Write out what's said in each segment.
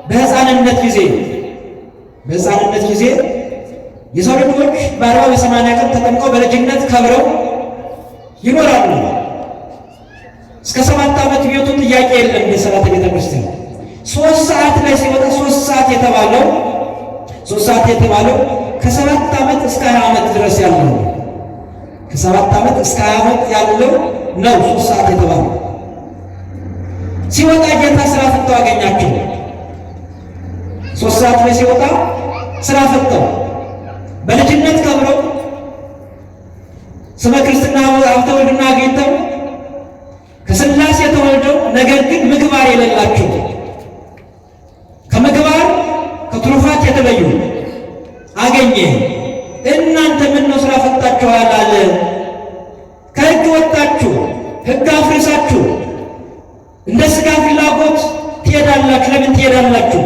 በሕፃንነት ጊዜ የሰው ልጆች በ40 በ80 ቀን ተጠምቀው በልጅነት ከብረው ይኖራሉ። እስከ 7 ዓመት ቤቱ ጥያቄ የለም። የሰራተ ቤተ ክርስቲያን 3 ሰዓት ላይ ሲወጣ 3 ሰዓት የተባለው ከ7 ዓመት እስከ 20 ዓመት ድረስ ያለው ከ7 ዓመት እስከ 20 ዓመት ያለው ነው 3 ሰዓት የተባለው። ሲወጣ ጌታ ስራ ፈተው አገኛቸው። 3 ሰዓት ላይ ሲወጣ ስራ ፈተው በልጅነት ከብረው ስመ ክርስትና ሀብተ ወልድና አግኝተው ከሥላሴ ተወልደው ነገር ግን ምግባር የሌላቸው ከምግባር ከትሩፋት የተለዩ አገኘ። እናንተ ምን ነው ስራ ፈታችኋል አለ። ከሕግ ወጣችሁ፣ ሕግ አፍርሳችሁ እንደ ሥጋ ፍላጎት ትሄዳላችሁ። ለምን ትሄዳላችሁ?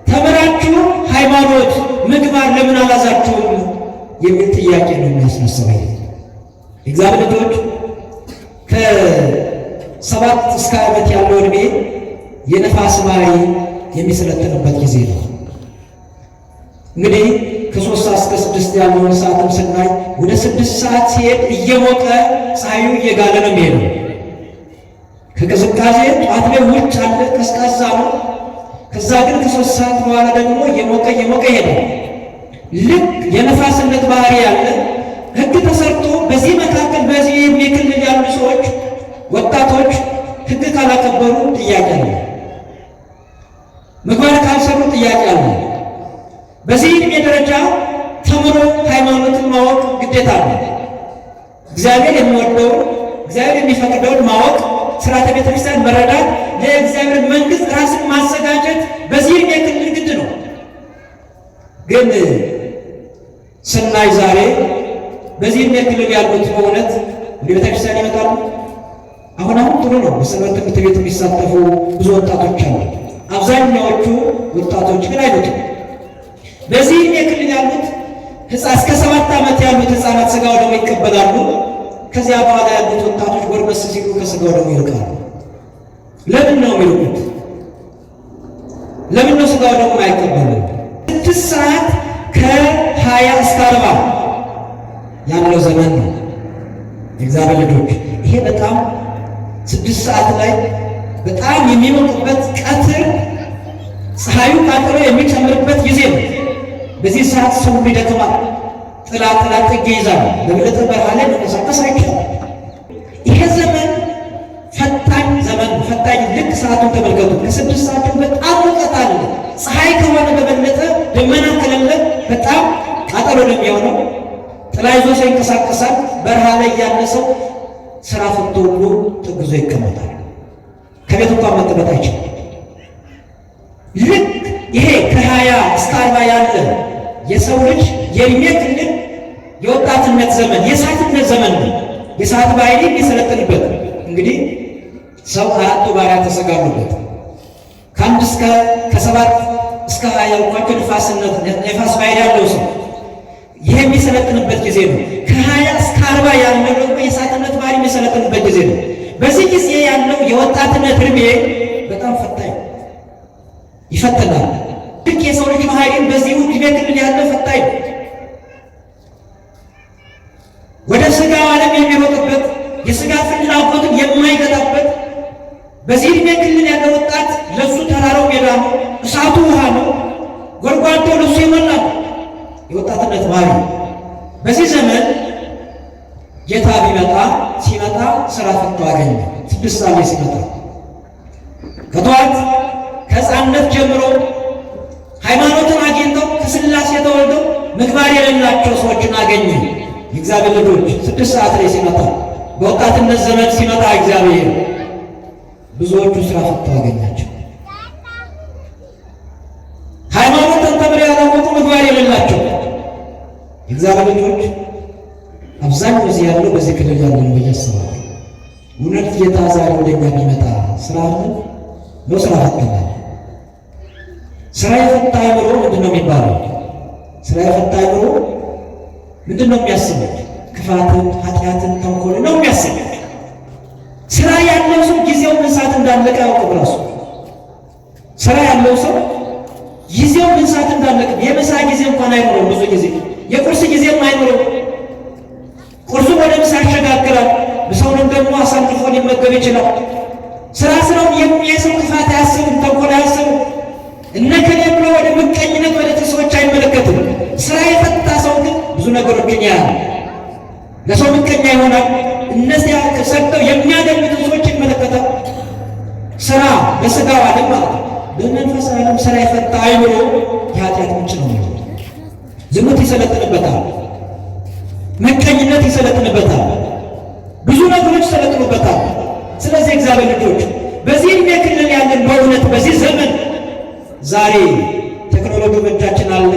ተምራችሁ ሃይማኖት ምግባር ለምን አላዛችሁም? የሚል ጥያቄ ነው የሚያስነሳው። እግዚአብሔር ልጆች ከ7 እስከ 20 ዓመት ያለው ዕድሜ የነፋስ ባህሪ የሚሰለጥንበት ጊዜ ነው። እንግዲህ ከ3 ሰዓት እስከ 6 ያለውን ሰዓትም ስናይ ወደ 6 ሰዓት ሲሄድ እየሞቀ ፀሐዩ እየጋለ ነው የሚሄደው። ከቅዝቃዜ ጠዋት ላይ ውጭ አለ ቀዝቃዛ ነው። ከዛ ግን ከ3 ሰዓት በኋላ ደግሞ እየሞቀ ይሄዳል። ልክ የነፋስነት ባህሪ ያለ ሕግ ተሰርቶ በዚህ መካከል በዚህ ክልል ያሉ ሰዎች ወጣቶች ሕግ ካላከበሩ ጥያቄ አለ። ምግባር ካልሰሩ ጥያቄ አለ። በዚህ ዕድሜ ደረጃ ተምሮ ሃይማኖትን ማወቅ ግዴታ ነው። እግዚአብሔር የሚወደውን እግዚአብሔር የሚፈቅደውን ማወቅ፣ ሥርዓተ ቤተ ክርስቲያን መረዳት፣ ለእግዚአብሔር መንግሥት ራስን ማዘጋጀት በዚህ ዕድሜ ክልል ግድ ነው። ግን ስናይ ዛሬ በዚህ ዕድሜ ክልል ያሉት በእውነት ወደ ቤተ ክርስቲያን ይመጣሉ። አሁን ጥሩ ነው። በሰንበት ትምህርት ቤት የሚሳተፉ ብዙ ወጣቶች አሉ። አብዛኛዎቹ ወጣቶች ግን አይሉትም። በዚህ ዕድሜ ክልል ያሉት እስከ 7 ዓመት ያሉት ሕፃናት ሥጋው ደግሞ ይቀበላሉ። ከዚያ በኋላ ያሉት ወጣቶች ጎርመስ ሲሉ ከሥጋው ደግሞ ይርቃሉ። ለምን ነው የሚርቁት? ለምን ነው ሥጋው ደግሞ አይቀበሉም? 6 ሰዓት ከ20 እስከ 40 ያለው ዘመን ነው የእግዚአብሔር ልጆች። ይሄ በጣም 6 ሰዓት ላይ በጣም የሚሞቅበት ቀትር ፀሐዩ ቃጠሎ የሚጨምርበት ጊዜ ነው። በዚህ ሰዓት ሰው ይደክማል። ጥላ ጥግ ይይዛል። በበለጠ በረሃ ላይ መንቀሳቀስ አይችልም። ይሄ ዘመን ፈታኝ ልክ ሰዓቱን ተመልከቱ። ከ6 ሰዓት በጣም ሙቀት አለ። ፀሐይ ከሆነ በበለጠ ደመና ከሌለ በጣም ቃጠሎ ነው የሚሆነው። ጥላ ይዞ ሰው ይንቀሳቀሳል። በረሃ ላይ ያለ ሰው ስራ ፈቶ ብሎ ተግዞ ይቀመጣል። ከቤት እንኳን መቀመጥ አይችልም። ልክ ይሄ ከ20 እስከ 40 ያለ የሰው ልጅ የዕድሜ ክልል የወጣትነት ዘመን የእሳትነት ዘመን ነው። የእሳት ባህሪ የሚሰለጥንበት እንግዲህ ሰው 4 ባህሪያት ተሰጋሉበት። ከ7 እስከ 20 ያልኳቸው ነፋስ ባህሪ ያለው ሰው ይሄ የሚሰለጥንበት ጊዜ ነው። ከ20 እስከ 40 ያለው ደግሞ የእሳትነት ባህሪ የሚሰለጥንበት ጊዜ ነው። በዚህ ጊዜ ያለው የወጣትነት ዕድሜ በጣም ፈታኝ ይፈተናል። ልክ የሰው ልጅ ባህሪን በዚህ ዕድሜ ክልል ያለ ፈታኝ ወደ ሥጋው ዓለም የሚሮጥበት የሥጋ ፍላጎትን የማይገታበት በዚህ ዕድሜ ክልል ያለ ወጣት ለሱ ተራራው ሜዳ ነው፣ እሳቱ ውሃ ነው፣ ጎድጓዳው ለሱ የሞላ ነው የወጣትነት ባህሪ። በዚህ ዘመን ጌታ ሲመጣ ስራ ፈቶ አገኘ። 6 ሰዓት ላይ ሲመጣ ከጠዋት ከሕፃንነት ጀምሮ ሃይማኖትን አግኝተው ከሥላሴ ተወልደው ምግባር የሌላቸው ሰዎችን አገኘ። የእግዚአብሔር ልጆች 6 ሰዓት ላይ ሲመጣ በወጣትነት ዘመን ሲመጣ እግዚአብሔር ብዙዎቹ ስራ ፈተው አገኛቸው። ሃይማኖትን ተምረው ያላወቁ ምግባር የሌላቸው የእግዚአብሔር ልጆች አብዛኛው እዚህ ያለው በዚህ ክልል ያለ ነው ብዬ አስባለሁ። እውነት ጌታ ዛሬ ወደኛ ቢመጣ ስራ አለ ነው? ስራ ፈተናል። ስራ የፈታ አእምሮ ምንድን ነው የሚባለው? ስራ የፈታ አእምሮ ምንድን ነው የሚያስበው? ክፋትን፣ ኃጢአትን፣ ተንኮልን ነው የሚያስበው። ስራ ያለው ሰው ጊዜውን እሳት እንዳለቀ ያውቀው ራሱ። ስራ ያለው ሰው ጊዜው ምን ሰዓት እንዳለቀ የምሳ ጊዜ እንኳን አይኖረው፣ ብዙ ጊዜ የቁርስ ጊዜም አይኖረው። ቁርሱ ወደ ምሳ ያሸጋግራል፣ ምሳውንም ደግሞ አሳልፎ ሊመገብ ይችላል። ስራውን የሚያሰው ክፋት አያስብም፣ ተንኮል አያስብም። እነከሌ ብሎ ወደ ምቀኝነት ወደ ሰዎች አይመለከትም። ስራ የፈታ ሰው ግን ብዙ ነገሮችን ያያል። ለሰው ምቀኛ ይሆናል። እነዚያ ሰርተው የሚያገኙትን ሰዎች ይመለከታል። ስራ በስጋው ዓለም ማለት ነው። በመንፈሳዊ ዓለም ስራ የፈታ አይምሮ የኃጢአት ምንጭ ነው። ዝሙት ይሰለጥንበታል፣ ምቀኝነት ይሰለጥንበታል፣ ብዙ ነገሮች ይሰለጥኑበታል። ስለዚህ እግዚአብሔር ልጆች በዚህ ዕድሜ ክልል ያለን በእውነት በዚህ ዘመን ዛሬ ቴክኖሎጂ በእጃችን አለ።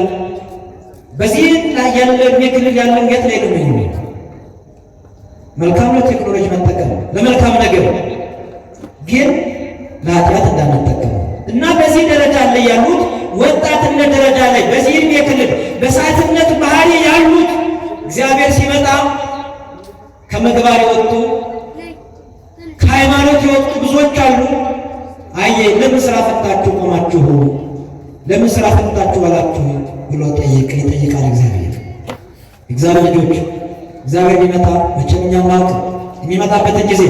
በዚህ ላይ ያለ ዕድሜ ክልል ያለን የት ላይ ነው? መልካም ነው ቴክኖሎጂ መጠቀም ለመልካም ነገር፣ ግን ለኃጢአት እንዳንጠቀም እና በዚህ ደረጃ ላይ ያሉት ወጣትነት ደረጃ ላይ በዚህ ዕድሜ ክልል በሰዓትነት ባህሪ ያሉት እግዚአብሔር ሲመጣ ከምግባር የወጡ ከሃይማኖት የወጡ ብዙዎች አሉ። አየ ለምን ስራ ፈታችሁ ቆማችሁ? ለምን ስራ ፈታችሁ አላችሁ ብሎ ይጠይቃል እግዚአብሔር ልጆች እግዚአብሔር ሊመጣ መቼም እኛ ማወቅ የሚመጣበትን ጊዜ።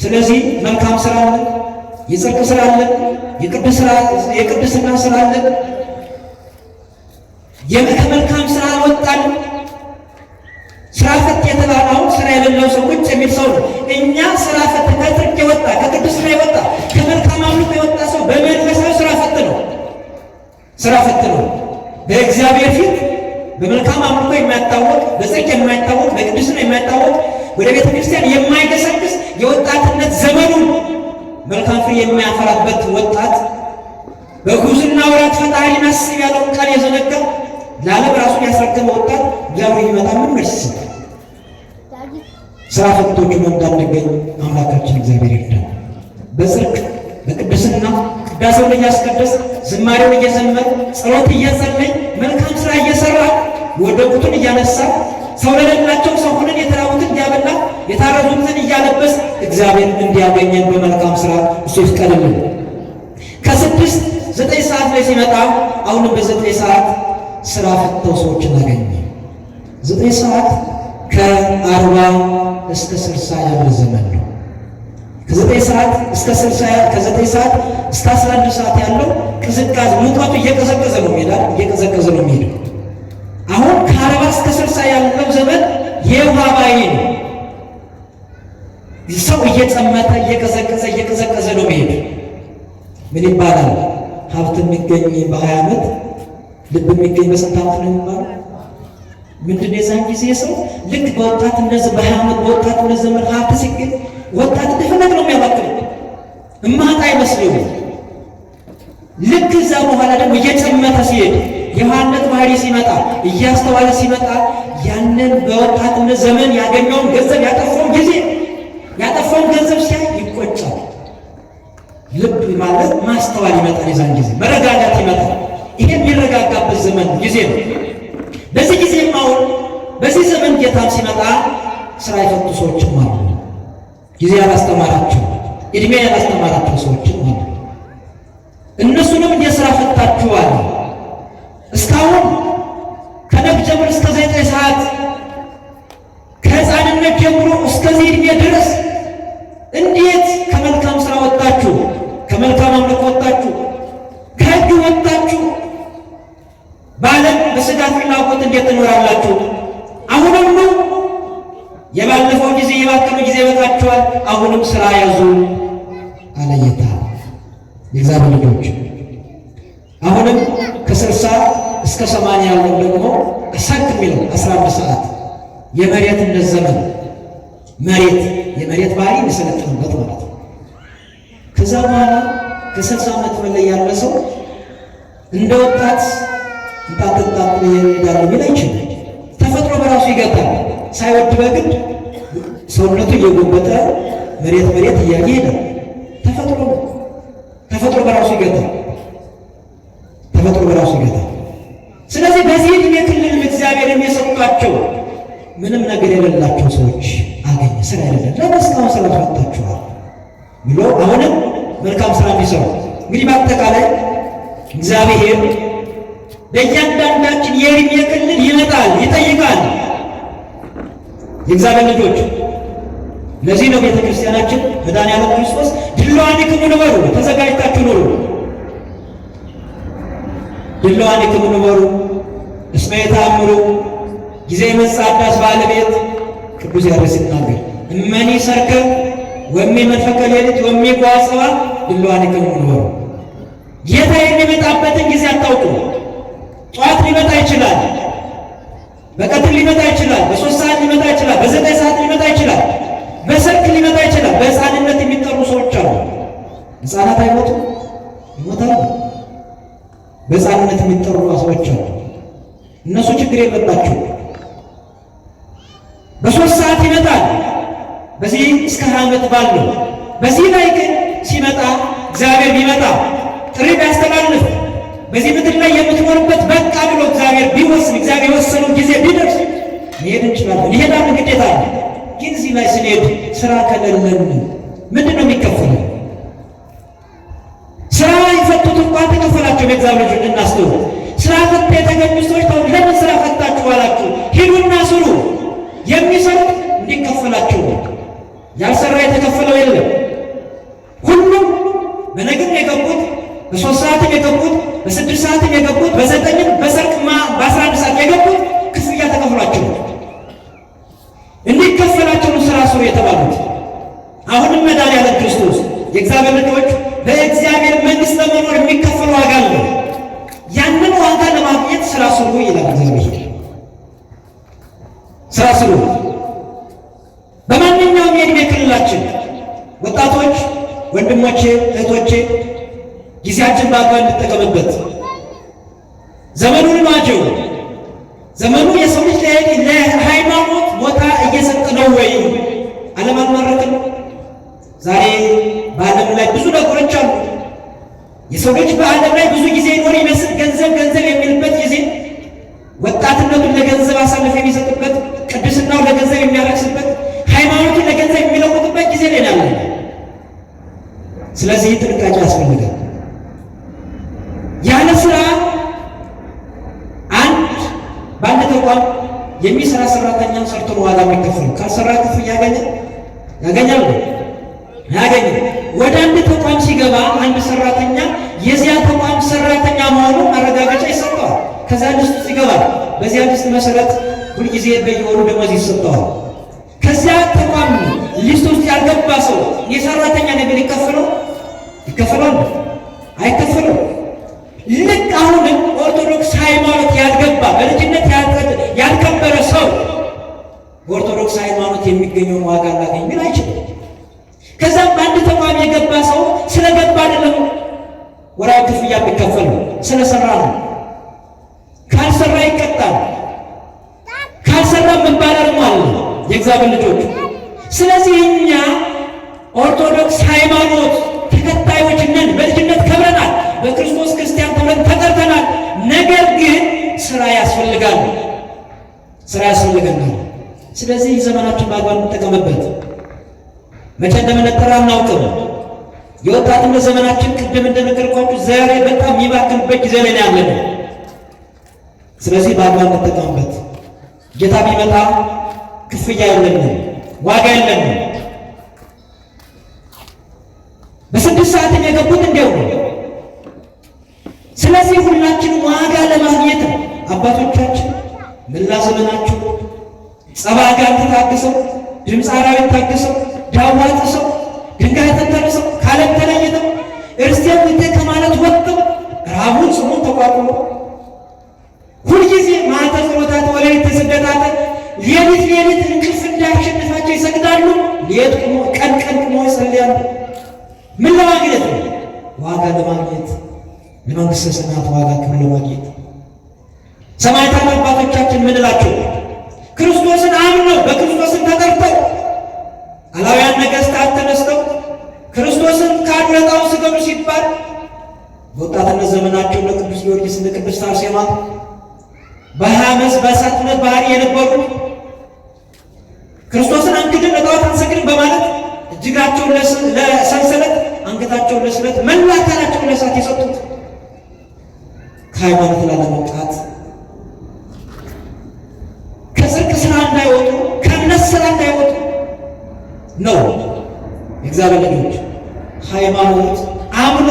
ስለዚህ መልካም ስራ አለ፣ የጽድቅ ስራ አለ፣ የቅድስና ስራ አለ። ከመልካም ስራ አልወጣን። ስራ ፈት የተባለው ስራ የሌለው ሰው ቁጭ የሚል ሰው ነው። እኛ ስራ ፈት ከጽድቅ የወጣ ከቅድስና የወጣ ከመልካም አምልኮ የወጣ ሰው በመንፈሳዊ ስራ ፈት ነው። ስራ ፈት ነው በእግዚአብሔር ፊት በመልካም አምልኮ የማይታወቅ በጽድቅ የማይታወቅ በቅድስና የማይታወቅ ወደ ቤተ ክርስቲያን የማይገሰግስ የወጣትነት ዘመኑን መልካም ፍሬ የሚያፈራበት ወጣት በጉብዝና ወራት ፈጣሪን አስብ ያለውን ቃል የዘነጋ ለዓለም ራሱን ያስረከበ ወጣት እግዚአብሔር ይመጣ ምን መልስ ስራ ፈቶች እንዳንገኝ አምላካችን እግዚአብሔር ይርዳል። በጽድቅ በቅድስና ቅዳሴውን እያስቀደስ ዝማሬውን እየዘመር ጸሎት እየጸለይ መልካም ስራ እየሰራ የወደቁትን እያነሳ ሰው ለሌላቸው ሰው ሆነን የተራቡትን እያበላ የታረዙትን እያለበስ እግዚአብሔር እንዲያገኘን በመልካም ስራ እሱ ይፍቀድልን። ከ6-9 ሰዓት ላይ ሲመጣ አሁንም በ9 ሰዓት ስራ ፈተው ሰዎች እናገኘ 9 ሰዓት ከ40 እስከ 60 ያለ ዘመን ነው። ከ9 ሰዓት እስከ 60 ከ9 ሰዓት እስከ 11 ሰዓት ያለው ቅዝቃዜ ሙቀቱ እየቀዘቀዘ ነው የሚሄደው። አሁን ከ40 እስከ 60 ያለው ዘመን የውሃ ባይ ነው። ሰው እየጨመተ እየቀዘቀዘ ነው የሚሄደው። ምን ይባላል? ሀብት የሚገኝ በ20 ዓመት ልብ የሚገኝ በስንት ዓመት ነው የሚባለው? ምንድነው የዛን ጊዜ ሰው ልክ በወጣትነት በ20 ዓመት በወጣትነት ዘመን ሀብት ሲገኝ ወጣት እንደፈለግ ነው የሚያባክነው፣ እማጣ አይመስልም። ልክ እዛ በኋላ ደግሞ እየጨመተ ሲሄድ የዋህነት ባህሪ ሲመጣ እያስተዋለ ሲመጣ ያንን በወጣትነት ዘመን ያገኘውን ገንዘብ ያጠፋውን ገንዘብ ሲያይ ይቆጫል። ልብ ማለት ማስተዋል ይመጣል። የዛን ጊዜ መረጋጋት ይመጣል። ይሄ የሚረጋጋበት ዘመን ጊዜ ነው። በዚህ ጊዜም አሁን በዚህ ዘመን ጌታም ሲመጣ ስራ የፈቱ ሰዎችም አሉ። ጊዜ ያላስተማራቸው እድሜ ያላስተማራቸው ሰዎችም አሉ። እነሱንም የስራ ፈታችኋል። እስካሁን ከነግ ጀምሮ እስከ 9 ሰዓት ከሕፃንነት ጀምሮ እስከዚህ እድሜ ድረስ እንዴት ከመልካም ስራ ወጣችሁ? ከመልካም አምልኮ ወጣችሁ? ከሕግ ወጣችሁ? በዓለም በሥጋ ፍላጎት እንዴት ትኖራላችሁ? አሁንም ነው የባለፈው ጊዜ የባከኑ ጊዜ ይበቃችኋል። አሁንም ስራ ያዙ አለ ጌታ። የእግዚአብሔር ልጆች አሁንም ከ60 እስከ 80 ያለው ደግሞ አሳክ የሚለው 11 ሰዓት የመሬትነት ዘመን የመሬት ባህሪ የሚሰለጥንበት ማለት ነው። ከዛ በኋላ ከ60 ዓመት በላይ ያለ ሰው እንደ ወጣት እንጣጥጣጥ ይሄዳል ቢል አይችልም። ተፈጥሮ በራሱ ይገታል። ሳይወድ በግድ ሰውነቱ እየጎበጠ መሬት እያየ ይሄዳል። ተፈጥሮ በራሱ ይገታል። ስለዚህ በዚህ ዕድሜ ክልል እግዚአብሔር የሚሰጧቸው ምንም ነገር የሌላቸው ሰዎች አገኘ። ስራ የሌለ ለመስካው ስራ ፈታችኋል ብሎ አሁንም መልካም ስራ የሚሰሩ እንግዲህ በአጠቃላይ እግዚአብሔር በእያንዳንዳችን የዕድሜ ክልል ይመጣል፣ ይጠይቃል። የእግዚአብሔር ልጆች ለዚህ ነው ቤተ ክርስቲያናችን መድኃኒዓለም ክርስቶስ ድልዋኒክሙ ንበሩ፣ ተዘጋጅታችሁ ኑሩ። ድልዋኒክሙ ንበሩ እስመ የተአምሩ ጊዜ መጻዳስ ባለቤት ቅዱስ ያሬድ ሲናገር እመኒ ሰርከ ወሚመንፈቀ ሌሊት ወሚጓጽባ ድልዋኒክሙ ንበሩ። ጌታ የሚመጣበትን ጊዜ አታውቁ። ጠዋት ሊመጣ ይችላል፣ በቀትር ሊመጣ ይችላል፣ በ3 ሰዓት ሊመጣ ይችላል፣ በ9 ሰዓት ሊመጣ ይችላል፣ በሰርክ ሊመጣ ይችላል። በሕፃንነት የሚጠሩ ሰዎች አሉ። ሕፃናት አይሞቱም? ይሞታሉ። በሕፃንነት የሚጠሩ ሰዎች አሉ። እነሱ ችግር የለባቸው። በ3 ሰዓት ይመጣል። በዚህ እስከ 20 ዓመት ባለው በዚህ ላይ ግን ሲመጣ እግዚአብሔር ቢመጣ ጥሪ ቢያስተላልፍ በዚህ ምድር ላይ የምትኖርበት በቃ ብሎ እግዚአብሔር ቢወስን እግዚአብሔር የወሰነው ጊዜ ቢደርስ መሄድ እንችላለን። ይሄዳል፣ ግዴታ ነው። ግን እዚህ ላይ ስንሄድ ስራ ከሌለን ምንድን ነው የሚከፈለው? ስራ የፈቱት እንኳን ተከፈላቸው። የእግዚአብሔር ልጆች እናስተውል። ስራ ፈት የተገኙ ሰዎች ለምን ስራ ፈታችሁ አላችሁ? ሂዱና ስሩ። የሚሰሩት እንዲከፈላቸው ነው። ያልሰራ የተከፈለው የለም። ሁሉም በነግም የገቡት፣ በ3 ሰዓትም የገቡት፣ በ6 ሰዓትም የገቡት፣ በ9ም በሰርቅማ በ11 ሰዓት የገቡት ክፍያ ተከፍሏቸው እንዲከፈላቸው ስራ ስሩ የተባሉት። አሁንም መድኃኒዓለም ክርስቶስ የእግዚአብሔር ልጆች በእግዚአብሔር መንግሥት ለመኖር የሚከፈል ዋጋ አለ። ያንን ዋጋ ለማግኘት ስራ ስሩ ይላል እግዚአብሔር። ስራ ስሩ። በማንኛውም የዕድሜ ክልላችን ወጣቶች፣ ወንድሞቼ፣ እህቶቼ ጊዜያችን በአግባብ እንጠቀምበት። ዘመኑን ዋጀው። ዘመኑ የሰው ልጅ ለሃይማኖት ቦታ እየሰጠ ነው ወይ? አለማማረክም። ዛሬ በዓለም ላይ ብዙ ነገሮች አሉ። የሰው ልጅ በዓለም ላይ ብዙ ጊዜ ይኖር ይመስል ገንዘብ ገንዘብ የሚልበት ጊዜ፣ ወጣትነቱን ለገንዘብ አሳልፎ የሚሰጥበት፣ ቅድስናው ለገንዘብ የሚያረክስበት፣ ሃይማኖቱን ለገንዘብ የሚለውጥበት ጊዜ ላይ ያለ። ስለዚህ ጥንቃቄ ያስፈልጋል። ያለ ስራ በአንድ ተቋም የሚሰራ ሰራተኛን ሰርቶ ዋጋ የሚከፈል ካልሰራ ክፍያ ያገኛል? ወደ አንድ ተቋም ሲገባ አንድ ሰራተኛ የዚያ ተቋም ሰራተኛ መሆኑን ማረጋገጫ ይሰጠዋል። ከዛ ሊስት ውስጥ ይገባል። በዚያ ሊስት መሰረት ሁልጊዜ በየወሩ ደሞዝ ይሰጠዋል። ከዚያ ተቋም ሊስት ውስጥ ያልገባ ሰው የሰራተኛ ነገር ይከፈላል? አይከፈለው። ልክ አሁንም ኦርቶዶክስ ሃይማኖት ያልገባ በልጅነት ያልከበረ ሰው በኦርቶዶክስ ሃይማኖት የሚገኘውን ዋጋ ላገኝ ግን አይችልም። ከዛም በአንድ ተቋም የገባ ሰው ስለገባ አይደለም ወራዊ ክፍያ የሚከፈል ስለሰራ ነው። ካልሰራ ይቀጣል። ካልሰራ መባረርም አለ የእግዚአብሔር ልጆች። ስለዚህ እኛ ኦርቶዶክስ ሃይማኖት ተከታዮች ነን። በልጅነት ከብረናል። በክርስቶስ ክርስቲያን ተብለን ተጠርተናል። ነገር ግን ስራ ያስፈልጋል። ስለዚህ ዘመናችን በአግባብ እንጠቀምበት። መቼ እንደምንጠራ አናውቅም። የወጣትነት ዘመናችን ቅድም እንደነገርኳችሁ ዛሬ በጣም የሚባክንበት ጊዜ ላይ ያለነው። ስለዚህ በአግባብ እንጠቀምበት። ጌታ ቢመጣ ክፍያ የለንም፣ ዋጋ የለንም። በ6 ሰዓት የገቡት እንዲያው ነው። ስለዚህ ሁላችንም ዋጋ ለማግኘት ነው። አባቶቻችን መላ ዘመናቸው ጸባጋን ታግሰው፣ ድምፅ አራዊት ታግሰው፣ ዳዋ ጥሰው፣ ድንጋይ ተንተርሰው፣ ካለም ተለይተው፣ እርስቴን ውጤ ከማለት ወጥተው፣ ረሃቡን ጽሙን ተቋቁመው ሁልጊዜ ማታ ጸሎታት ወለሊት ስግደታት ሌሊት እንቅልፍ እንዳያሸንፋቸው ይሰግዳሉ። ሌት ቁሞ ቀን ቁሞ ይጸልያሉ። ምን ለማግኘት ነው? ዋጋ ለማግኘት፣ ለመንግሥተ ሰማያት ዋጋ ክብር ለማግኘት። ሰማዕታት አባቶቻችን ምን እላቸው? ክርስቶስን አምነው በክርስቶስን ተጠርተው አላውያን ነገሥታት ተነስተው ክርስቶስን ካድረጣው ስገዱ ሲባል በወጣትነት ዘመናቸው ለቅዱስ ጊዮርጊስ ለቅድስት አርሴማ በሐመስ በእሳትነት ባህሪ የነበሩት ክርስቶስን አንክድን ለጣዖት አንሰግድም በማለት እጅጋቸውን ለሰንሰለት አንገታቸውን ለስለት መላ አካላቸውን ለእሳት የሰጡት ከሃይማኖት ላለመውጣት ከጽድቅ ስራ እንዳይወጡ ከእምነት ስራ እንዳይወጡ ነው። የእግዚአብሔር ልጆች ሃይማኖት አምኖ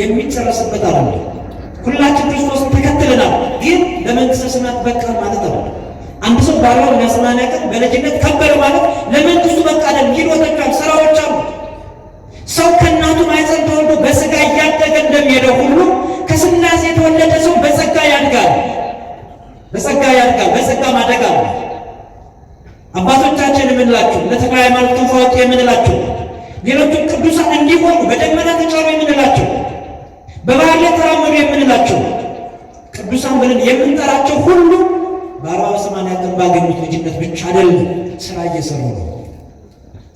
የሚጨረስበት አይደለም። ሁላችን ክርስቶስን ተከትለናል፣ ግን ለመንግሥተ ሰማያት በቃን ማለት አይደለም። አንድ ሰው ባሪያውን ለ80 ቀን በልጅነት ከበረ ማለት ለመንግሥቱ በቃ አይደለም። ሂዶቶች አሉ፣ ስራዎች አሉ። ሰው ከእናቱ ማኅፀን ተወልዶ በሥጋ እያደገ እንደሚሄደው ሁሉ ከሥላሴ የተወለደ ሰው በጸጋ ያድጋል። በጸጋ ማደግ አለ። አባቶቻችን የምንላቸው ለተክለ ሃይማኖት ክንፈ ወርቅ የምንላቸው ሌሎቹም ቅዱሳን እንዲሆኑ በደመና ተጫሩ የምንላቸው በባህር ላይ ተራመዱ የምንላቸው ቅዱሳን ብለን የምንጠራቸው ሁሉ በ40-80 ቀን ባገኙት ልጅነት ብቻ አይደለም፣ ስራ እየሰሩ ነው።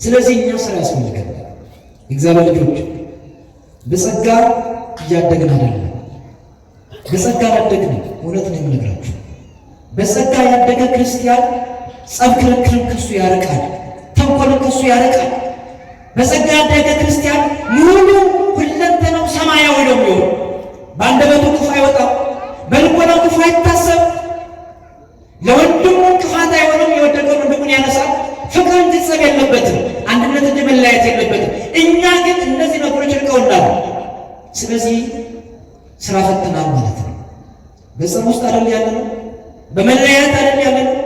ስለዚህ እኛ ስራ ያስፈልጋል። እግዚአብሔር ልጆች በጸጋ እያደግን አይደለም፣ በጸጋ ያደግን እውነት ነው የምነግራችሁ። በጸጋ ያደገ ክርስቲያን ጸብ ክርክርን ከሱ ያርቃል፣ ተንኮልን ከሱ ያርቃል። በጸጋ ያደገ ክርስቲያን ሙሉ ሁለንተናው ሰማያዊ ነው የሚሆን። በአንደበቱ ክፉ አይወጣም፣ በልቦናው ክፉ አይታሰብ፣ ለወንድሙ ክፋት አይሆንም። የወደቀውን ወንድሙን ያነሳል። ፍቅር እንጂ ጸብ የለበትም፣ አንድነት እንጂ መለያየት የለበትም። እኛ ግን እነዚህ ነገሮች ርቀውናል። ስለዚህ ስራ ፈትናል ማለት ነው። በጸብ ውስጥ አይደል ያለ ነው፣ በመለያየት አይደል ያለ ነው፣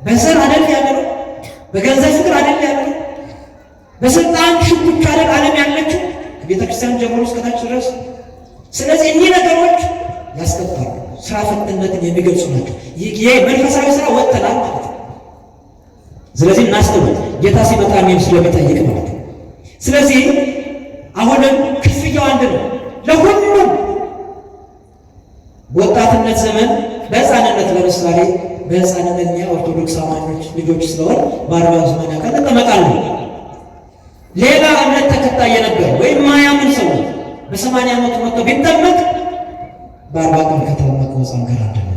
በዘር አይደል ያለ ነው፣ በገንዘብ ፍቅር አይደል ያለ ነው፣ በስልጣን ሽኩቻ አይደል ዓለም ያለችው ከቤተክርስቲያን ጀምሮ እስከታች ድረስ። ስለዚህ እኒህ ነገሮች ያስቀጣሉ፣ ስራ ፈትነትን የሚገልጹ ናቸው። ይሄ መንፈሳዊ ስራ ወጥተናል ማለት ነው። ስለዚህ እናስተውል፣ ጌታ ሲመጣ እኔም ስለሚጠይቅ ማለት ነው። ስለዚህ አሁንም ክፍያው አንድ ነው ለሁሉም። በወጣትነት ዘመን በሕፃንነት ለምሳሌ በሕፃንነት እኛ ኦርቶዶክስ አማኞች ልጆች ስለሆን በ40-80 ቀን እንጠመቃለን። ሌላ እምነት ተከታይ የነበር ወይም ማያምን ሰው በ80 ዓመቱ መጥቶ ቢጠመቅ በ40 ቀን ከተጠመቀው ሕፃን ጋር አንድ ነው።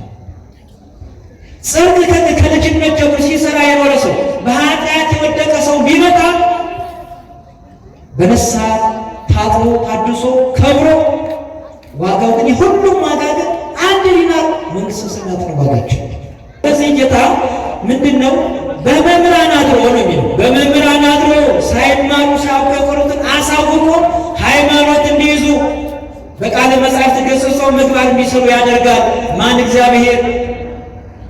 ጽድቅ ከልጅነት ጀምሮ ሲሰራ የኖረ ሰው በኃጢአት የወደቀ ሰው ቢመጣ በንስሐ ታጥቦ ታድሶ ከብሮ ዋጋው ግን ሁሉም ዋጋ ግን አንድ ዲናር መንግሥተ ሰማያት ነው ዋጋቸው። በዚህ ጌታ ምንድን ነው በመምህራን አድሮ ነው የሚለው። በመምህራን አድሮ ሳይማሩ ሳያውቁ የቀሩትን አሳውቆ ሃይማኖት እንዲይዙ በቃለ መጽሐፍት ገሥጸው ምግባር እንዲሰሩ ያደርጋል። ማን? እግዚአብሔር።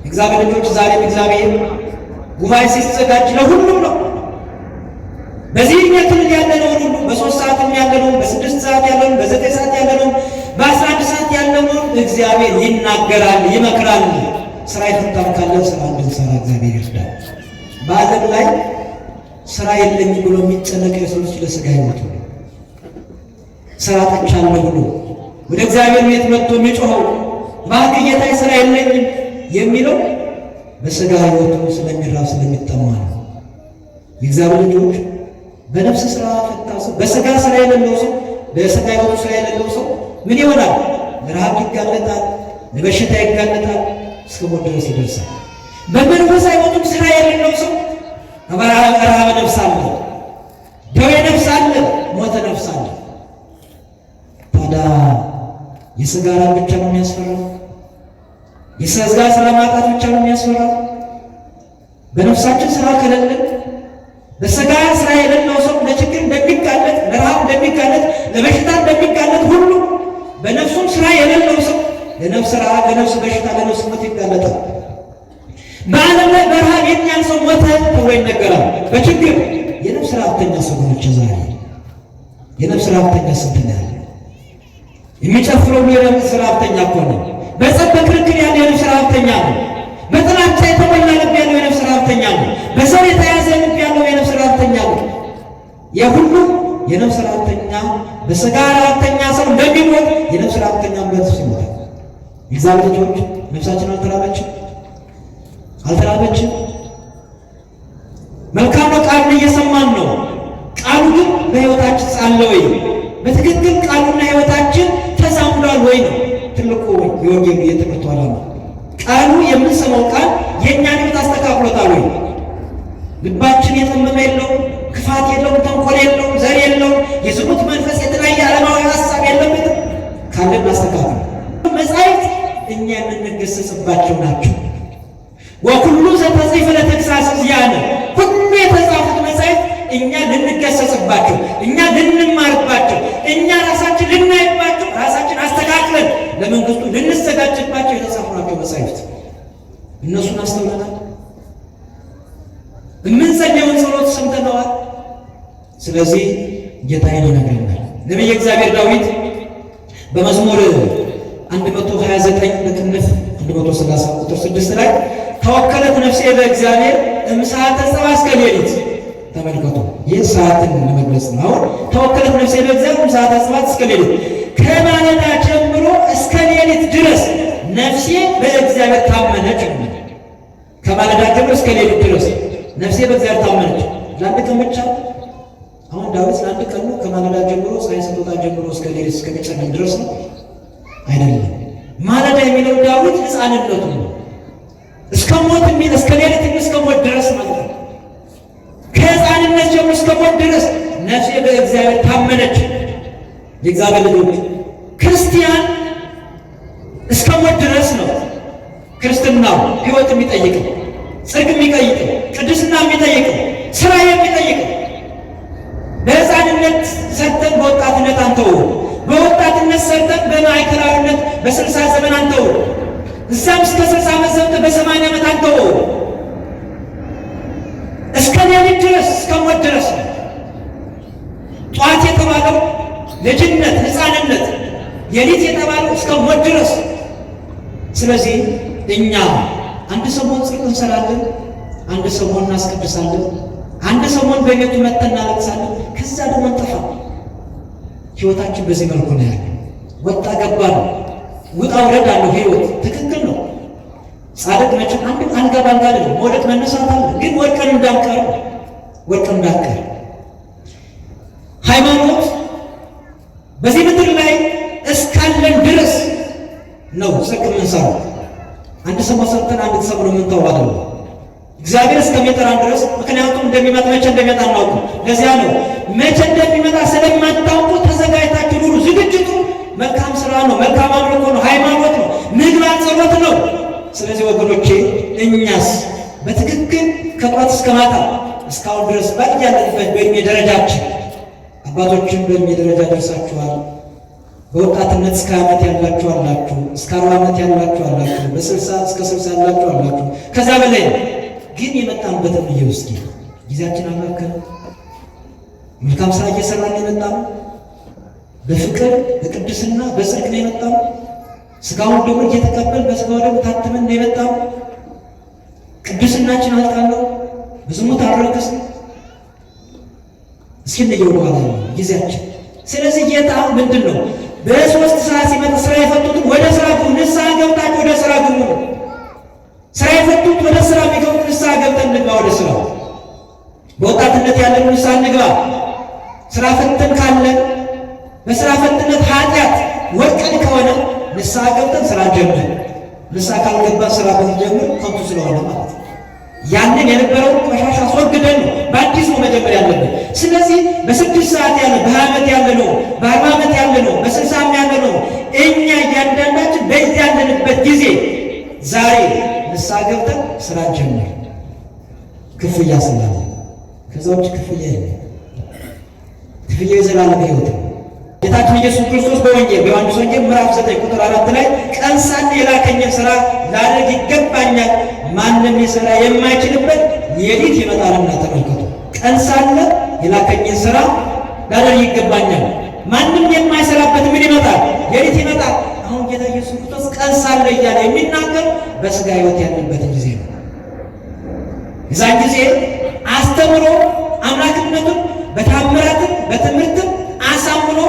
እግዚአብሔር ልጆች ዛሬም እግዚአብሔር ጉባኤ ሲዘጋጅ ለሁሉም ነው። በዚህ ዕድሜ ክልል ያለነው ሁሉ በ3 ሰዓትም ያለነው በ6 ሰዓት ያለነው በ9 ሰዓት ያለነው በ11 ሰዓት ያለነው እግዚአብሔር ይናገራል፣ ይመክራል። ስራ ይፈታል ካለ ስራ እንድንሰራ እግዚአብሔር ይርዳል። በዓለም ላይ ስራ የለኝ ብሎ የሚጨነቅ የሰው ልጅ ለሥጋ ሕይወቱ ስራ ጠቻለሁ ብሎ ወደ እግዚአብሔር ቤት መጥቶ የሚጮኸው እባክህ ጌታዬ ስራ የለኝም የሚለው በሥጋ ሕይወቱ ስለሚራብ ስለሚጠማ ነው። የእግዚአብሔር ልጆች በነፍስ ስራ ፈታ ሰው በሥጋ ስራ የሌለው ሰው በሥጋ ሕይወቱ ስራ የሌለው ሰው ምን ይሆናል? ለረሃብ ይጋለጣል፣ ለበሽታ ይጋለጣል፣ እስከ ሞት ድረስ ይደርሳል። በመንፈሳዊ ሕይወቱ ስራ የሌለው ሰው ረሃበ ነፍስ አለ፣ ደዌ ነፍስ አለ፣ ሞተ ነፍስ አለ። ታዲያ የሥጋ ረሃብ ብቻ ነው የሚያስፈራው? የሥጋ ስራ ማጣት ብቻ ነው የሚያስፈራው? በነፍሳችን ስራ ከሌለን በሥጋ ስራ የሌለው ሰው ለችግር እንደሚጋለጥ፣ ለረሃብ እንደሚጋለጥ፣ ለበሽታ እንደሚጋለጥ ሁሉ በነፍሱም ስራ የሌለው ሰው ለነፍስ ረሃብ፣ ለነፍስ በሽታ፣ ለነፍስ ሞት ይጋለጣል። በዓለም ላይ በረሃብ የሚያል ሰው ሞተ ተብሎ ይነገራል። በችግር የነፍስ ረሃብተኛ ሰዎች ዛሬ የነፍስ ረሃብተኛ ስንት ነው ያለ? የሚጨፍረው የነፍስ ረሃብተኛ እኮ ነው። በጸብ በክርክር ያለ የነፍስ ረሃብተኛ ነው። በጥላቻ የተሞላ ልብ ያለው የነፍስ ረሃብተኛ ነው። በዘር የተያዘ ልብ ያለው የነፍስ ረሃብተኛ ነው። የሁሉ የነፍስ ረሃብተኛ በሥጋ ረሃብተኛ ሰው እንደሚሞት የነፍስ ረሃብተኛ በነፍስ ይሞታል። የእግዚአብሔር ልጆች ነፍሳችን አልተራበችም? መልካም ነው፣ ቃሉን እየሰማን ነው። ቃሉ ግን በሕይወታችን ጻለ ወይ? በትክክል ቃሉና ሕይወታችን ተዛምዷል ወይ ነው ትልቁ የወንጌሉ የትምህርቱ ዓላማ። ቃሉ የምንሰማው ቃል የእኛን ሕይወት አስተካክሎታል ወይ? ልባችን የጠመመ የለውም፣ ክፋት የለውም፣ ተንኮል የለውም፣ ዘር የለውም፣ የዝሙት መንፈስ፣ የተለያየ ዓለማዊ ሀሳብ የለበትም ካለን ማስተካከል። መጻሕፍት እኛ የምንገሰጽባቸው ናቸው። ወኩሉ ዘተጽሕፈ ለተግሣጽ ዚአነ፣ ሁሉ የተጻፉት መጻሕፍት እኛ ልንገሰጽባቸው፣ እኛ ልንማርባቸው፣ እኛ ራሳችን ልናይባቸው፣ ራሳችን አስተካክለን ለመንግስቱ ልንዘጋጅባቸው የተጻፉ ናቸው መጻሕፍት። እነሱን አስተውለናል። የምንጸልየውን ጸሎት ሰምተነዋል። ስለዚህ ጌታዬን ይነግረናል። ነቢየ እግዚአብሔር ዳዊት በመዝሙር 129 በቅንፍ 130 ቁጥር 6 ላይ ተወከለት ነፍሴ በእግዚአብሔር እምሰዓተ ጸባሕ እስከ ሌሊት። ተመልከቱ፣ ይህ ሰዓትን ለመግለጽ ነው። አሁን ተወከለት ነፍሴ በእግዚአብሔር እምሰዓተ ጸባሕ እስከ ሌሊት፣ ከማለዳ ጀምሮ እስከ ሌሊት ድረስ ነፍሴ በእግዚአብሔር ታመነች። ከማለዳ ጀምሮ እስከ ሌሊት ድረስ ነፍሴ በእግዚአብሔር ታመነች። ለአንድ ቀን ብቻ? አሁን ዳዊት ለአንድ ቀን ነው? ከማለዳ ጀምሮ ፀሐይ ስትወጣ ጀምሮ እስከ ሌሊት እስከሚጨልም ድረስ ነው? አይደለም። ማለዳ የሚለው ዳዊት ሕፃንነቱ ነው። እስከ ሞት የሚል እስከ ሌሊት እስከ ሞት ድረስ ማለት ነው። ከሕፃንነት ጀምሮ እስከ ሞት ድረስ ነፍሴ በእግዚአብሔር ታመነች። የእግዚአብሔር ልጆች ክርስቲያን እስከ ሞት ድረስ ነው ክርስትናው ሕይወት የሚጠይቀው፣ ጽድቅ የሚጠይቀው፣ ቅድስና የሚጠይቀው፣ ስራ የሚጠይቀው። በሕፃንነት ሰርተን በወጣትነት አንተው፣ በወጣትነት ሰርተን በማዕከላዊነት በ60 ዘመን አንተው፣ እዛም እስከ 60 ዓመት ሰርተን በ80 ዓመት አንተው። እስከ ሌሊት ድረስ እስከ ሞት ድረስ ነው። ጠዋት የተባለው ልጅነት ሕፃንነት፣ ሌሊት የተባለው እስከ ሞት ድረስ። ስለዚህ እኛ አንድ ሰሞን ጽድቅ እንሰራለን፣ አንድ ሰሞን እናስቀድሳለን፣ አንድ ሰሞን በቤቱ መጥተን እናለቅሳለን፣ ከዛ ደግሞ እንጠፋ። ሕይወታችን በዚህ መልኩ ነው ያለው። ወጣ ገባ ነው፣ ውጣ ውረድ አለው ሕይወት። ትክክል ነው። ጻድቅ መቼም አንድ አልጋ ባልጋ አይደለም፣ መውደቅ መነሳት አለ። ግን ወድቀን እንዳንቀር፣ ወድቀን እንዳንቀር ሃይማኖት በዚህ ምድር ላይ እስካለን ድረስ ነው ጽድቅ የምንሰራው። አንድ ሰሞን ሰርተን አንድ ሰሞን የምንተው አይደለም። እግዚአብሔር እስከሚጠራን ድረስ፣ ምክንያቱም እንደሚመጣ መቼ እንደሚመጣ እናውቅም። ለዚያ ነው መቼ እንደሚመጣ ስለማታውቁ ተዘጋጅታችሁ ኑሩ። ዝግጅቱ መልካም ስራ ነው፣ መልካም አምልኮ ነው፣ ሃይማኖት ነው፣ ምግባር ጸሎት ነው። ስለዚህ ወገኖቼ እኛስ በትክክል ከጧት እስከ ማታ እስካሁን ድረስ ባያለንበት በእድሜ ደረጃችን፣ አባቶችም በእድሜ ደረጃ ደርሳችኋል። በወጣትነት እስከ ዓመት ያላችሁ አላችሁ፣ እስከ 40 ዓመት ያላችሁ አላችሁ፣ በ60 እስከ 60 ያላችሁ አላችሁ። ከዛ በላይ ግን የመጣንበትን እስኪ ጊዜያችን አባከን መልካም ስራ እየሰራን የመጣው በፍቅር በቅድስና በጽድቅ ነው የመጣው። ስጋውን ደግሞ እየተቀበል በስጋው ደግሞ ታትመን ነው የመጣው። ቅድስናችን አልጣለው፣ በዝሙት አልረከስን። እስኪ እንየው በኋላ ጊዜያችን። ስለዚህ ጌታ ምንድን ነው በሶስት ስራ ሲመጣ ስራ የፈቱትን ወደ ስራ ግቡ፣ ንስሐ ገብታችሁ ወደ ስራ ግቡ። ስራ የፈቱት ወደ ስራ የሚገቡት ንስሐ ገብተን እንግባ ወደ ስራው። በወጣትነት ያለን ንስሐ እንግባ። ስራ ፈተን ካለን በስራ ፈትነት ኃጢአት ወድቀን ከሆነ ንስሐ ገብተን ስራ ጀምር። ንስሐ ካልገባን ስራ ብንጀምር ከንቱ ስለሆነ ማለት ነው። ያንን የነበረውን ቆሻሻ አስወግደን ነው በአዲስ ነው መጀመር ያለብን። ስለዚህ በ6 ሰዓት ያለ በ20 ዓመት ያለ ነው፣ በ40 ዓመት ያለ ነው፣ በ60 ያለ ነው። እኛ እያንዳንዳችን በያለንበት ጊዜ ዛሬ ንስሐ ገብተን ስራ ጀምር። ክፍያ ስላለ ከዛ ውጭ ክፍያ የለም። ክፍያ የዘላለም ሕይወት ነው። ጌታችን ኢየሱስ ክርስቶስ በወንጌል በዮሐንስ ወንጌል ምዕራፍ 9 ቁጥር 4 ላይ ቀን ሳለ የላከኝን ስራ ላደርግ ይገባኛል፣ ማንም ሊሰራ የማይችልበት ሌሊት ይመጣልና። ተመልከቱ፣ ቀን ሳለ የላከኝን ስራ ላደርግ ይገባኛል፣ ማንም የማይሰራበት ምን ይመጣል? ሌሊት ይመጣል። አሁን ጌታ ኢየሱስ ክርስቶስ ቀን ሳለ እያለ የሚናገር በስጋ ሕይወት ያለበትን ጊዜ ነው። የዛን ጊዜ አስተምሮ አምላክነቱን በታምራትም በትምህርትም አሳምኖ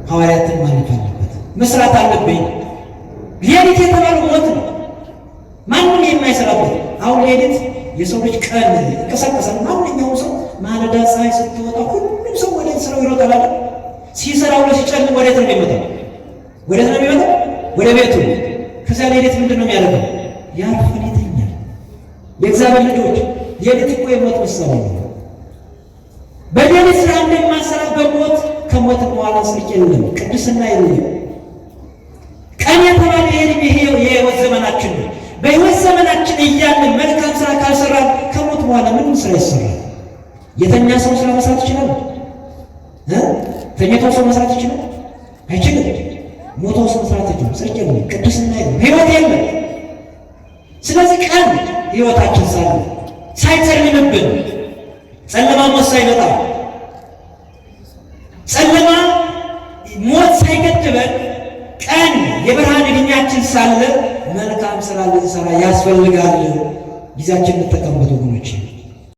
ሐዋርያትን ማለት አለበት፣ መስራት አለብኝ። ሌሊት የተባለው ሞት ነው፣ ማንም የማይሰራበት። አሁን ሌሊት የሰው ልጅ ቀን ይቀሰቀሳል። ማንኛውም ሰው ማለዳ ፀሐይ ስትወጣ ሁሉም ሰው ወደ ስራው ይሮጣል አይደል? ሲሰራው ሲጨልም ወዴት ነው የሚመጣው? ወዴት ነው የሚመጣው? ወደ ቤቱ። ከዛ ሌሊት ምንድን ነው የሚያደርገው? ያርፋል፣ ይተኛል። የእግዚአብሔር ልጆች ሌሊት እኮ የሞት ምሳሌ ነው። በሌሊት ስራ እንደማሰራ በሞት ከሞት በኋላ ጽድቅ የለም፣ ቅድስና የለም። ቀን የተባለ ይሄ የህይወት ዘመናችን ነው። በህይወት ዘመናችን እያለን መልካም ስራ ካልሰራን ከሞት በኋላ ምንም ስራ ይሰራል? የተኛ ሰው ስራ መስራት ይችላል? ተኝቶ ሰው መስራት ይችላል? አይችልም። ሞቶ ሰው መስራት ይችላል? ጽድቅ የለም፣ ቅድስና የለም፣ ህይወት የለም። ስለዚህ ቀን ህይወታችን ሳለ ሳይጨልምብን ጨለማ ሞት ሳይመጣ ጨለማ ሞት ሳይገድበን ቀን የብርሃን ዕድሜያችን ሳለ መልካም ስራ ልንሰራ ያስፈልጋል። ጊዜያችን እንጠቀምበት ወገኖች።